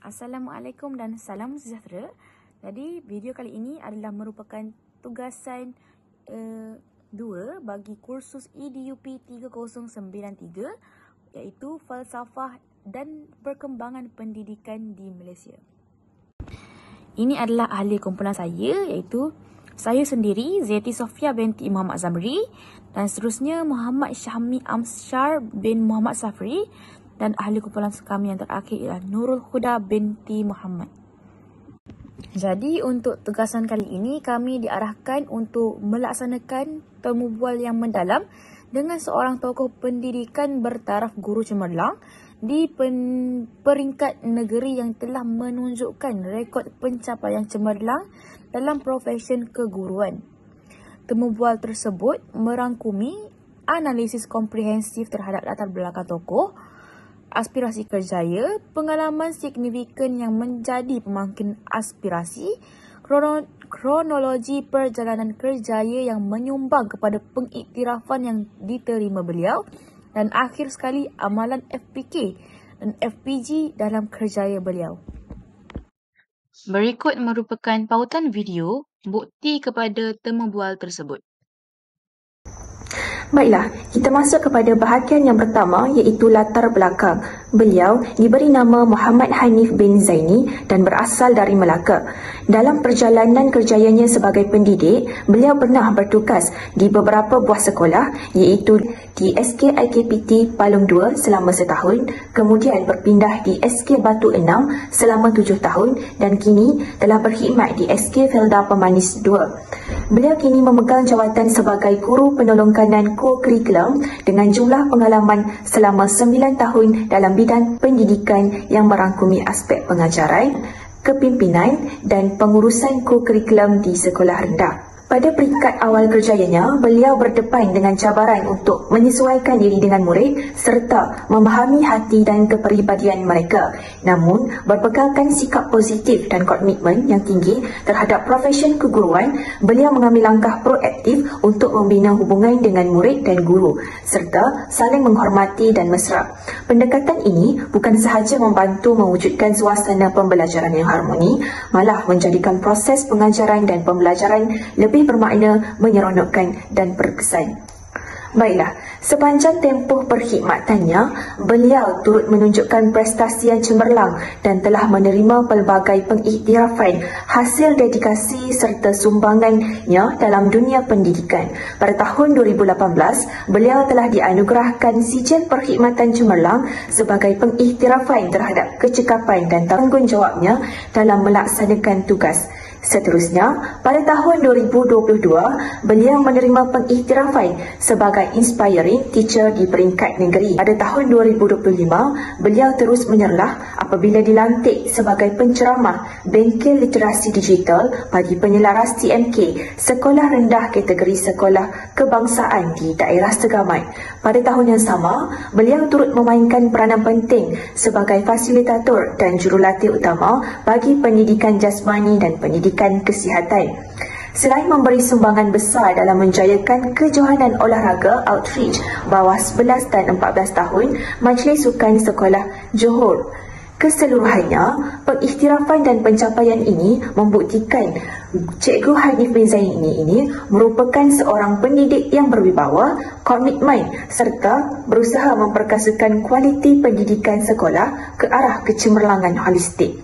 Assalamualaikum dan salam sejahtera. Jadi video kali ini adalah merupakan tugasan 2 bagi kursus EDUP 3093 iaitu Falsafah dan Perkembangan Pendidikan di Malaysia. Ini adalah ahli kumpulan saya iaitu saya sendiri Zeti Sofia binti Muhammad Zamri dan seterusnya Muhammad Syahmi Amsyar bin Muhammad Safri. Dan ahli kumpulan kami yang terakhir ialah Nurul Huda binti Muhammad. Jadi untuk tugasan kali ini kami diarahkan untuk melaksanakan temu bual yang mendalam dengan seorang tokoh pendidikan bertaraf guru cemerlang di peringkat negeri yang telah menunjukkan rekod pencapaian cemerlang dalam profesen keguruan. Temu bual tersebut merangkumi analisis komprehensif terhadap latar belakang tokoh, aspirasi kerjaya, pengalaman signifikan yang menjadi pemangkin aspirasi, kronologi perjalanan kerjaya yang menyumbang kepada pengiktirafan yang diterima beliau, dan akhir sekali amalan FPK dan FPG dalam kerjaya beliau. Berikut merupakan pautan video bukti kepada temu bual tersebut. Baiklah, kita masuk kepada bahagian yang pertama iaitu latar belakang. Beliau diberi nama Muhammad Hanif bin Zaini dan berasal dari Melaka. Dalam perjalanan kerjayanya sebagai pendidik, beliau pernah bertugas di beberapa buah sekolah iaitu di SK-IKPT Palung 2 selama setahun, kemudian berpindah di SK Batu 6 selama 7 tahun dan kini telah berkhidmat di SK Felda Pemanis 2. Beliau kini memegang jawatan sebagai guru penolong kanan co-curriculum dengan jumlah pengalaman selama 9 tahun dalam bidang pendidikan yang merangkumi aspek pengajaran, kepimpinan dan pengurusan co-curriculum di sekolah rendah. Pada peringkat awal kerjayanya, beliau berdepan dengan cabaran untuk menyesuaikan diri dengan murid serta memahami hati dan kepribadian mereka. Namun, berpegalkan sikap positif dan komitmen yang tinggi terhadap profesen keguruan, beliau mengambil langkah proaktif untuk membina hubungan dengan murid dan guru serta saling menghormati dan mesra. Pendekatan ini bukan sahaja membantu mewujudkan suasana pembelajaran yang harmoni, malah menjadikan proses pengajaran dan pembelajaran lebih bermakna, menyeronokkan dan berkesan. Baiklah, sepanjang tempoh perkhidmatannya, beliau turut menunjukkan prestasi yang cemerlang dan telah menerima pelbagai pengiktirafan hasil dedikasi serta sumbangannya dalam dunia pendidikan. Pada tahun 2018, beliau telah dianugerahkan sijil perkhidmatan cemerlang sebagai pengiktirafan terhadap kecekapan dan tanggungjawabnya dalam melaksanakan tugas. Seterusnya, pada tahun 2022, beliau menerima pengiktirafan sebagai Inspiring Teacher di peringkat negeri. Pada tahun 2025, beliau terus menyerlah apabila dilantik sebagai penceramah Bengkel Literasi Digital bagi penyelaras TMK, sekolah rendah kategori sekolah kebangsaan di daerah Segamat. Pada tahun yang sama, beliau turut memainkan peranan penting sebagai fasilitator dan jurulatih utama bagi pendidikan jasmani dan pendidikan kesihatan. Selain memberi sumbangan besar dalam menjayakan kejohanan olahraga outreach bawah 11 dan 14 tahun Majlis Sukan Sekolah Johor. Keseluruhannya, pengiktirafan dan pencapaian ini membuktikan Cikgu Hanif bin Zaini ini merupakan seorang pendidik yang berwibawa, komitmen serta berusaha memperkasakan kualiti pendidikan sekolah ke arah kecemerlangan holistik.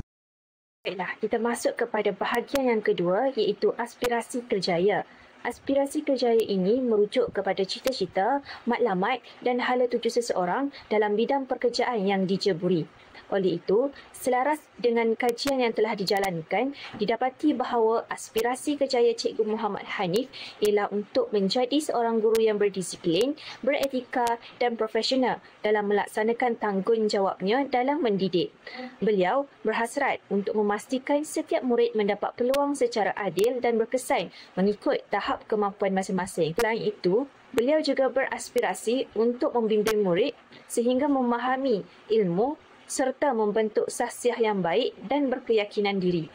Baiklah, kita masuk kepada bahagian yang kedua iaitu aspirasi kerjaya. Aspirasi kerjaya ini merujuk kepada cita-cita, matlamat dan hala tuju seseorang dalam bidang pekerjaan yang dijeburi. Oleh itu, selaras dengan kajian yang telah dijalankan, didapati bahawa aspirasi kerjaya Cikgu Muhammad Hanif ialah untuk menjadi seorang guru yang berdisiplin, beretika dan profesional dalam melaksanakan tanggungjawabnya dalam mendidik. Beliau berhasrat untuk memastikan setiap murid mendapat peluang secara adil dan berkesan mengikut tahap kemampuan masing-masing. Selain itu, beliau juga beraspirasi untuk membimbing murid sehingga memahami ilmu serta membentuk sahsiah yang baik dan berkeyakinan diri.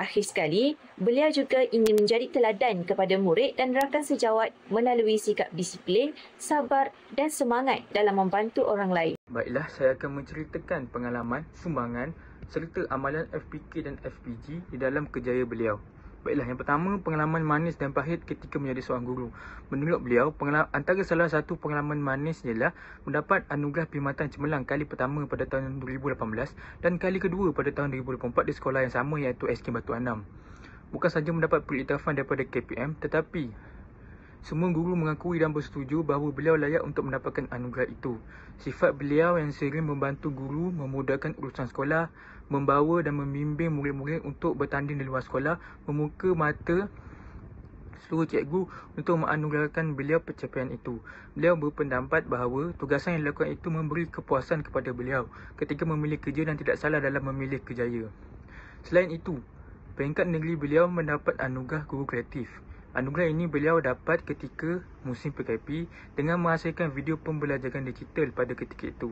Akhir sekali, beliau juga ingin menjadi teladan kepada murid dan rakan sejawat melalui sikap disiplin, sabar dan semangat dalam membantu orang lain. Baiklah, saya akan menceritakan pengalaman, sumbangan serta amalan FPK dan FPG di dalam kerjaya beliau. Baiklah, yang pertama, pengalaman manis dan pahit ketika menjadi seorang guru. Menurut beliau, antara salah satu pengalaman manis ialah mendapat anugerah perkhidmatan cemerlang kali pertama pada tahun 2018 dan kali kedua pada tahun 2024 di sekolah yang sama iaitu SK Batu Anam. Bukan sahaja mendapat pengiktirafan daripada KPM, tetapi semua guru mengakui dan bersetuju bahawa beliau layak untuk mendapatkan anugerah itu. Sifat beliau yang sering membantu guru, memudahkan urusan sekolah, membawa dan membimbing murid-murid untuk bertanding di luar sekolah, membuka mata seluruh cikgu untuk menganugerahkan beliau pencapaian itu. Beliau berpendapat bahawa tugasan yang dilakukan itu memberi kepuasan kepada beliau ketika memilih kerja dan tidak salah dalam memilih kerjaya. Selain itu, peringkat negeri beliau mendapat anugerah guru kreatif. Anugerah ini beliau dapat ketika musim PKP dengan menghasilkan video pembelajaran digital pada ketika itu.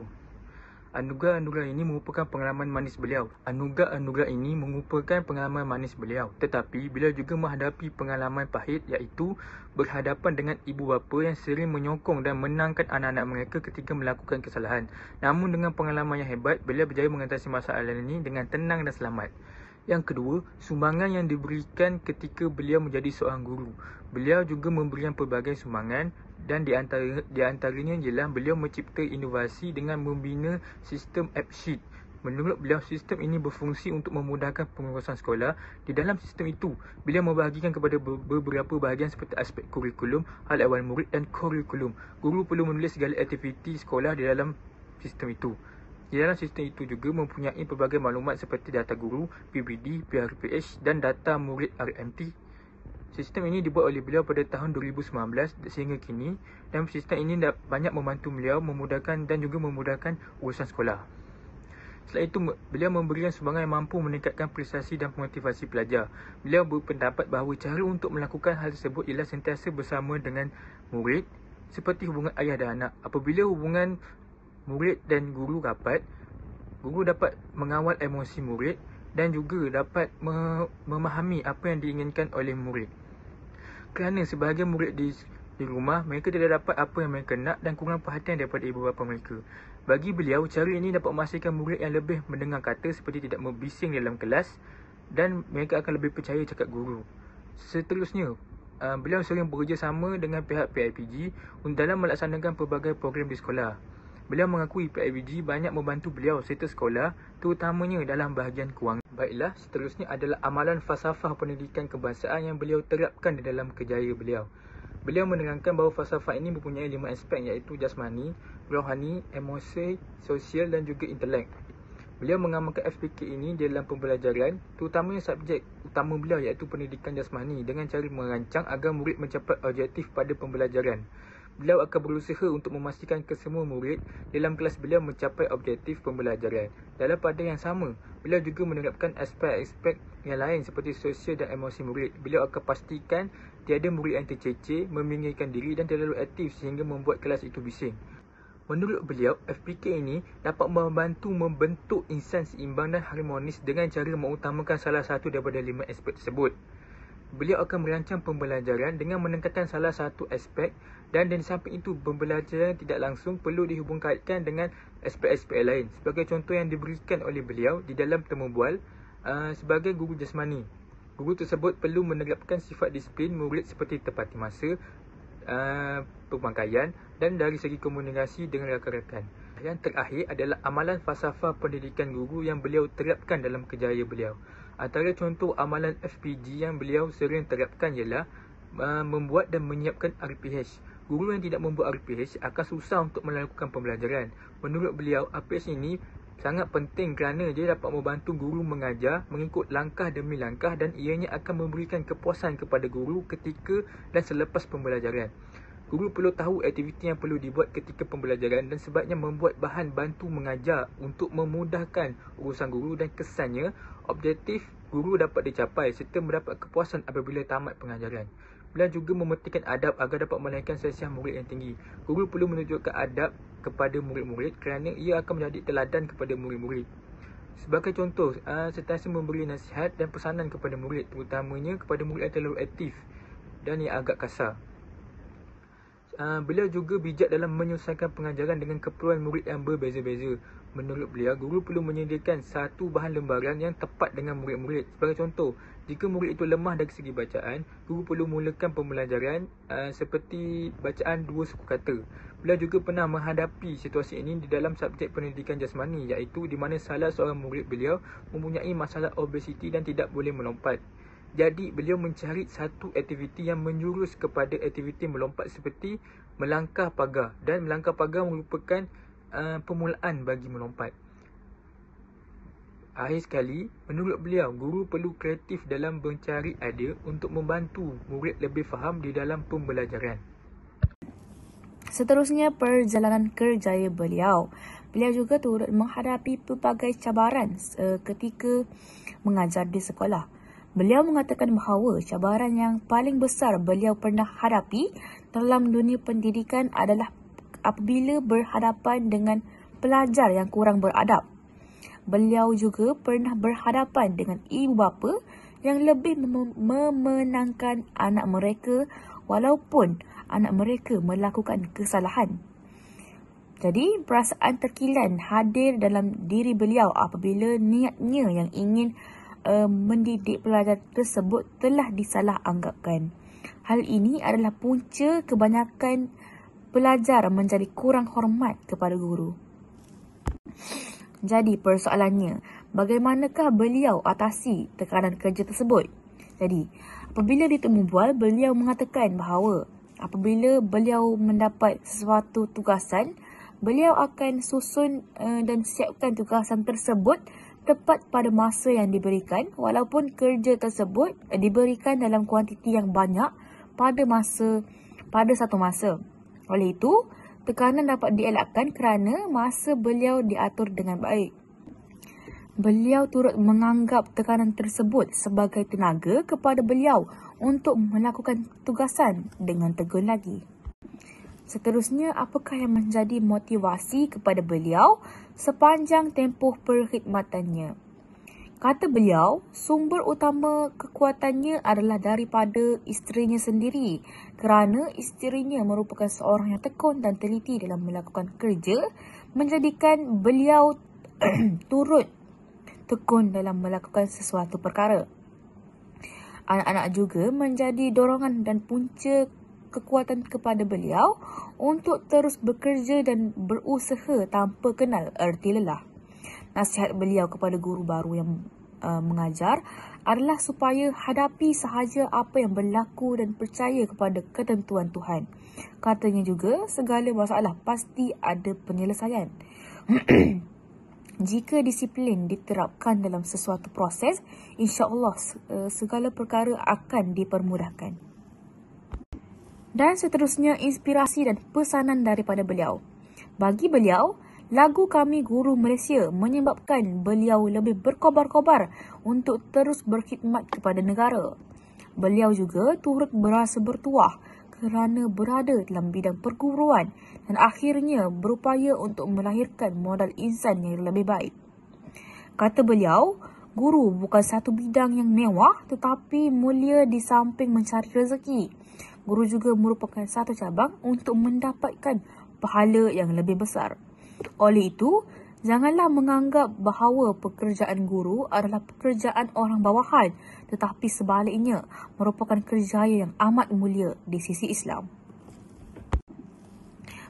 Anugerah-anugerah ini merupakan pengalaman manis beliau. Anugerah-anugerah ini merupakan pengalaman manis beliau. Tetapi beliau juga menghadapi pengalaman pahit iaitu berhadapan dengan ibu bapa yang sering menyokong dan menangkan anak-anak mereka ketika melakukan kesalahan. Namun dengan pengalaman yang hebat, beliau berjaya mengatasi masalah ini dengan tenang dan selamat. Yang kedua, sumbangan yang diberikan ketika beliau menjadi seorang guru. Beliau juga memberikan pelbagai sumbangan dan di antaranya ialah beliau mencipta inovasi dengan membina sistem AppSheet. Menurut beliau, sistem ini berfungsi untuk memudahkan pengurusan sekolah. Di dalam sistem itu, beliau membahagikan kepada beberapa bahagian seperti aspek kurikulum, hal ehwal murid dan kurikulum. Guru perlu menulis segala aktiviti sekolah di dalam sistem itu. Di dalam sistem itu juga mempunyai pelbagai maklumat seperti data guru, PBD, PRPH dan data murid RMT. Sistem ini dibuat oleh beliau pada tahun 2019 sehingga kini dan sistem ini banyak membantu beliau memudahkan dan juga memudahkan urusan sekolah. Selain itu, beliau memberikan sumbangan yang mampu meningkatkan prestasi dan motivasi pelajar. Beliau berpendapat bahawa cara untuk melakukan hal tersebut ialah sentiasa bersama dengan murid seperti hubungan ayah dan anak. Apabila hubungan murid dan guru rapat, guru dapat mengawal emosi murid dan juga dapat memahami apa yang diinginkan oleh murid. Kerana sebahagian murid di rumah, mereka tidak dapat apa yang mereka nak dan kurang perhatian daripada ibu bapa mereka. Bagi beliau, cara ini dapat memastikan murid yang lebih mendengar kata seperti tidak membising dalam kelas dan mereka akan lebih percaya cakap guru. Seterusnya, beliau sering bekerjasama dengan pihak PIPG dalam melaksanakan pelbagai program di sekolah. Beliau mengakui PIPG banyak membantu beliau serta sekolah, terutamanya dalam bahagian kewangan. Baiklah, seterusnya adalah amalan falsafah pendidikan kebangsaan yang beliau terapkan di dalam kerjaya beliau. Beliau menerangkan bahawa falsafah ini mempunyai 5 aspek iaitu jasmani, rohani, emosi, sosial dan juga intelek. Beliau mengamalkan FPK ini dalam pembelajaran, terutamanya subjek utama beliau iaitu pendidikan jasmani dengan cara merancang agar murid mencapai objektif pada pembelajaran. Beliau akan berusaha untuk memastikan kesemua murid dalam kelas beliau mencapai objektif pembelajaran. Dalam pada yang sama, beliau juga menerapkan aspek-aspek yang lain seperti sosial dan emosi murid. Beliau akan pastikan tiada murid yang tercecer, meminggirkan diri dan terlalu aktif sehingga membuat kelas itu bising. Menurut beliau, FPK ini dapat membantu membentuk insan seimbang dan harmonis dengan cara mengutamakan salah satu daripada 5 aspek tersebut. Beliau akan merancang pembelajaran dengan menekankan salah satu aspek dan di samping itu pembelajaran tidak langsung perlu dihubungkan dengan aspek-aspek lain. Sebagai contoh yang diberikan oleh beliau di dalam temu bual sebagai guru jasmani. Guru tersebut perlu menerapkan sifat disiplin murid seperti tepati masa, pemakaian dan dari segi komunikasi dengan rakan-rakan. Yang terakhir adalah amalan falsafah pendidikan guru yang beliau terapkan dalam kerjaya beliau. Antara contoh amalan FPG yang beliau sering terapkan ialah membuat dan menyiapkan RPH. Guru yang tidak membuat RPH akan susah untuk melakukan pembelajaran. Menurut beliau, RPH ini sangat penting kerana dia dapat membantu guru mengajar mengikut langkah demi langkah dan ianya akan memberikan kepuasan kepada guru ketika dan selepas pembelajaran. Guru perlu tahu aktiviti yang perlu dibuat ketika pembelajaran dan sebaiknya membuat bahan bantu mengajar untuk memudahkan urusan guru dan kesannya objektif guru dapat dicapai serta mendapat kepuasan apabila tamat pengajaran. Beliau juga mementingkan adab agar dapat melahirkan sesiah murid yang tinggi. Guru perlu menunjukkan adab kepada murid-murid kerana ia akan menjadi teladan kepada murid-murid. Sebagai contoh, sentiasa memberi nasihat dan pesanan kepada murid, terutamanya kepada murid yang terlalu aktif dan yang agak kasar. Beliau juga bijak dalam menyelesaikan pengajaran dengan keperluan murid yang berbeza-beza. menurut beliau, guru perlu menyediakan satu bahan lembaran yang tepat dengan murid-murid. Sebagai contoh, jika murid itu lemah dari segi bacaan, guru perlu mulakan pembelajaran seperti bacaan 2 suku kata. Beliau juga pernah menghadapi situasi ini di dalam subjek pendidikan jasmani, iaitu di mana salah seorang murid beliau mempunyai masalah obesiti dan tidak boleh melompat. Jadi, beliau mencari satu aktiviti yang menjurus kepada aktiviti melompat seperti melangkah pagar. Dan melangkah pagar merupakan permulaan bagi melompat. Akhir sekali, menurut beliau, guru perlu kreatif dalam mencari idea untuk membantu murid lebih faham di dalam pembelajaran. Seterusnya, perjalanan kerjaya beliau. Beliau juga turut menghadapi pelbagai cabaran ketika mengajar di sekolah. Beliau mengatakan bahawa cabaran yang paling besar beliau pernah hadapi dalam dunia pendidikan adalah apabila berhadapan dengan pelajar yang kurang beradab. Beliau juga pernah berhadapan dengan ibu bapa yang lebih memenangkan anak mereka walaupun anak mereka melakukan kesalahan. Jadi, perasaan terkilan hadir dalam diri beliau apabila niatnya yang ingin mendidik pelajar tersebut telah disalah anggapkan. Hal ini adalah punca kebanyakan pelajar menjadi kurang hormat kepada guru. Jadi, persoalannya, bagaimanakah beliau atasi tekanan kerja tersebut? Jadi, apabila ditemu bual, beliau mengatakan bahawa apabila beliau mendapat sesuatu tugasan, beliau akan susun dan siapkan tugasan tersebut tepat pada masa yang diberikan, walaupun kerja tersebut diberikan dalam kuantiti yang banyak pada satu masa. Oleh itu, tekanan dapat dielakkan kerana masa beliau diatur dengan baik. Beliau turut menganggap tekanan tersebut sebagai tenaga kepada beliau untuk melakukan tugasan dengan tegun lagi. Seterusnya, apakah yang menjadi motivasi kepada beliau sepanjang tempoh perkhidmatannya? Kata beliau, sumber utama kekuatannya adalah daripada isterinya sendiri, kerana isterinya merupakan seorang yang tekun dan teliti dalam melakukan kerja, menjadikan beliau turut tekun dalam melakukan sesuatu perkara. Anak-anak juga menjadi dorongan dan punca kekuatan kepada beliau untuk terus bekerja dan berusaha tanpa kenal erti lelah. Nasihat beliau kepada guru baru yang mengajar adalah supaya hadapi sahaja apa yang berlaku dan percaya kepada ketentuan Tuhan. Katanya juga, segala masalah pasti ada penyelesaian. Jika disiplin diterapkan dalam sesuatu proses, insya-Allah segala perkara akan dipermudahkan. Dan seterusnya, inspirasi dan pesanan daripada beliau. Bagi beliau, lagu Kami Guru Malaysia menyebabkan beliau lebih berkobar-kobar untuk terus berkhidmat kepada negara. Beliau juga turut berasa bertuah kerana berada dalam bidang perguruan dan akhirnya berupaya untuk melahirkan modal insan yang lebih baik. Kata beliau, guru bukan satu bidang yang mewah tetapi mulia di samping mencari rezeki. Guru juga merupakan satu cabang untuk mendapatkan pahala yang lebih besar. Oleh itu, janganlah menganggap bahawa pekerjaan guru adalah pekerjaan orang bawahan, tetapi sebaliknya merupakan kerjaya yang amat mulia di sisi Islam.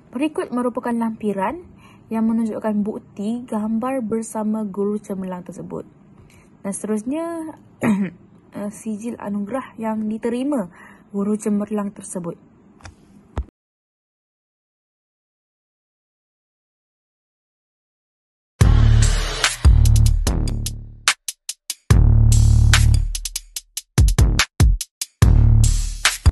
Berikut merupakan lampiran yang menunjukkan bukti gambar bersama guru cemerlang tersebut. Dan seterusnya, sijil anugerah yang diterima guru cemerlang tersebut.